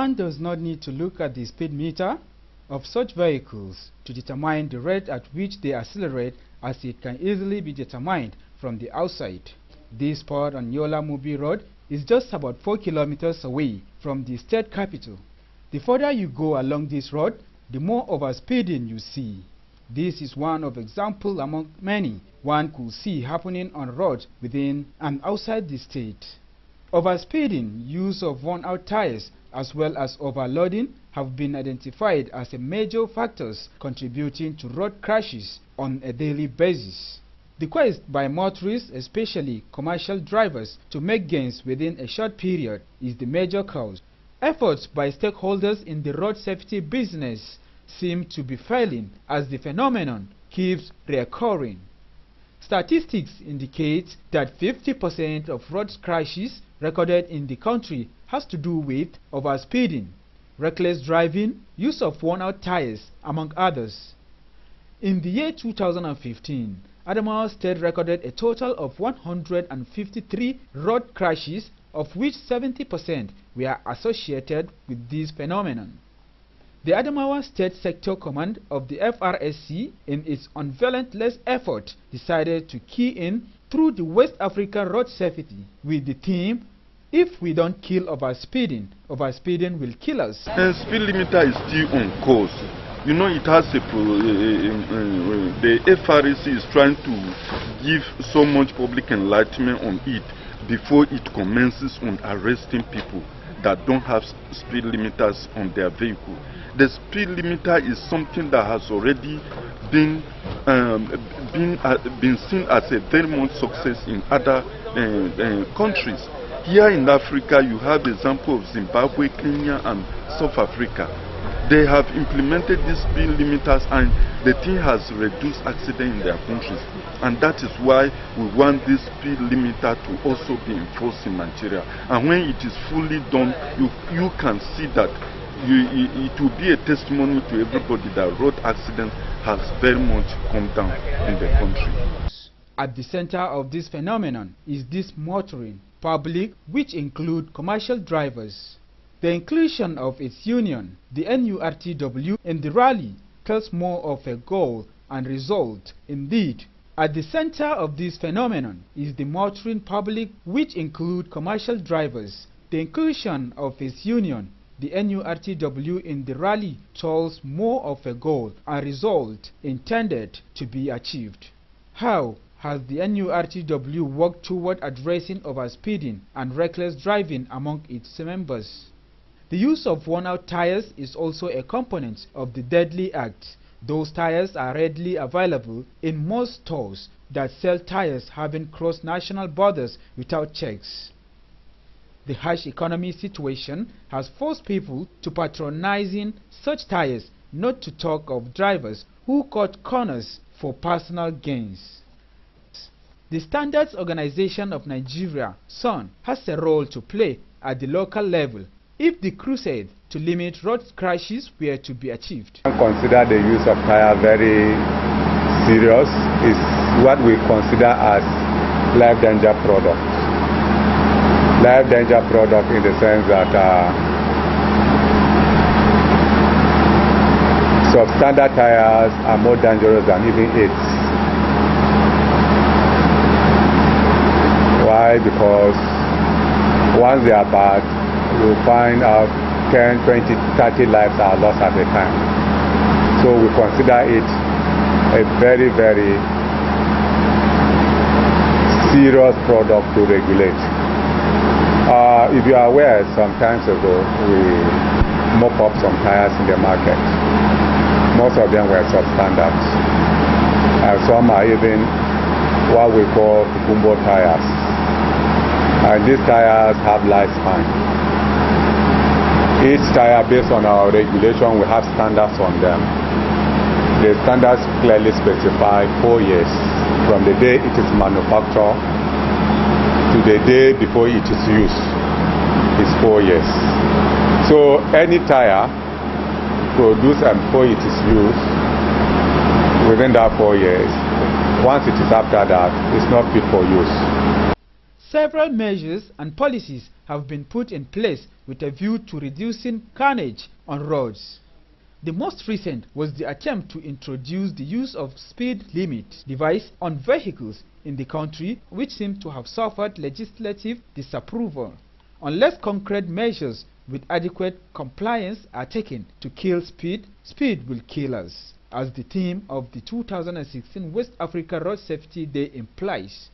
One does not need to look at the speed meter of such vehicles to determine the rate at which they accelerate, as it can easily be determined from the outside. This spot on Yola Mubi Road is just about 4 kilometers away from the state capital. The further you go along this road, the more overspeeding you see. This is one of examples among many one could see happening on roads within and outside the state. Overspeeding, use of worn-out tires, as well as overloading have been identified as a major factors contributing to road crashes on a daily basis. The quest by motorists, especially commercial drivers, to make gains within a short period is the major cause. Efforts by stakeholders in the road safety business seem to be failing as the phenomenon keeps recurring. Statistics indicate that 50% of road crashes recorded in the country has to do with overspeeding, reckless driving, use of worn-out tires, among others. In the year 2015, Adamawa State recorded a total of 153 road crashes, of which 70% were associated with this phenomenon. The Adamawa State Sector Command of the FRSC, in its unrelentless effort, decided to key in through the West African road safety with the theme, "If we don't kill overspeeding, overspeeding will kill us." The speed limiter is still on course. You know, it has the FRSC is trying to give so much public enlightenment on it before it commences on arresting people that don't have speed limiters on their vehicle. The speed limiter is something that has already been seen as a very much success in other countries. Here in Africa, you have the example of Zimbabwe, Kenya, and South Africa. They have implemented these speed limiters, and the thing has reduced accidents in their countries. And that is why we want this speed limiter to also be enforced in Nigeria. And when it is fully done, you can see that it will be a testimony to everybody that road accidents has very much come down in the country. At the center of this phenomenon is this motoring public, which include commercial drivers. The inclusion of its union, the NURTW, in the rally tells more of a goal and result. Indeed, at the center of this phenomenon is the motoring public, which include commercial drivers. The inclusion of its union, the NURTW, in the rally tells more of a goal and result intended to be achieved. How has the NURTW worked toward addressing overspeeding and reckless driving among its members? The use of worn-out tires is also a component of the deadly act. Those tires are readily available in most stores that sell tires having crossed national borders without checks. The harsh economy situation has forced people to patronizing such tires, not to talk of drivers who cut corners for personal gains. The Standards Organization of Nigeria, SON, has a role to play at the local level if the crusade to limit road crashes were to be achieved. Consider the use of tire very serious. Is what we consider as life danger product. Life danger product in the sense that substandard tires are more dangerous than even it. Why? Because once they are bad, you find out 10, 20, 30 lives are lost at a time. So we consider it a very, very serious product to regulate. If you are aware, some times ago, we mop up some tires in the market. Most of them were substandard. And some are even what we call cucumber tires. And these tires have lifespan. Each tire, based on our regulation, we have standards on them. The standards clearly specify 4 years from the day it is manufactured to the day before it is used. It's 4 years. So any tire produced and before it is used within that 4 years, once it is after that, it's not fit for use. Several measures and policies have been put in place with a view to reducing carnage on roads. The most recent was the attempt to introduce the use of speed limit device on vehicles in the country, which seemed to have suffered legislative disapproval. Unless concrete measures with adequate compliance are taken to kill speed, speed will kill us, as the theme of the 2016 West Africa Road Safety Day implies.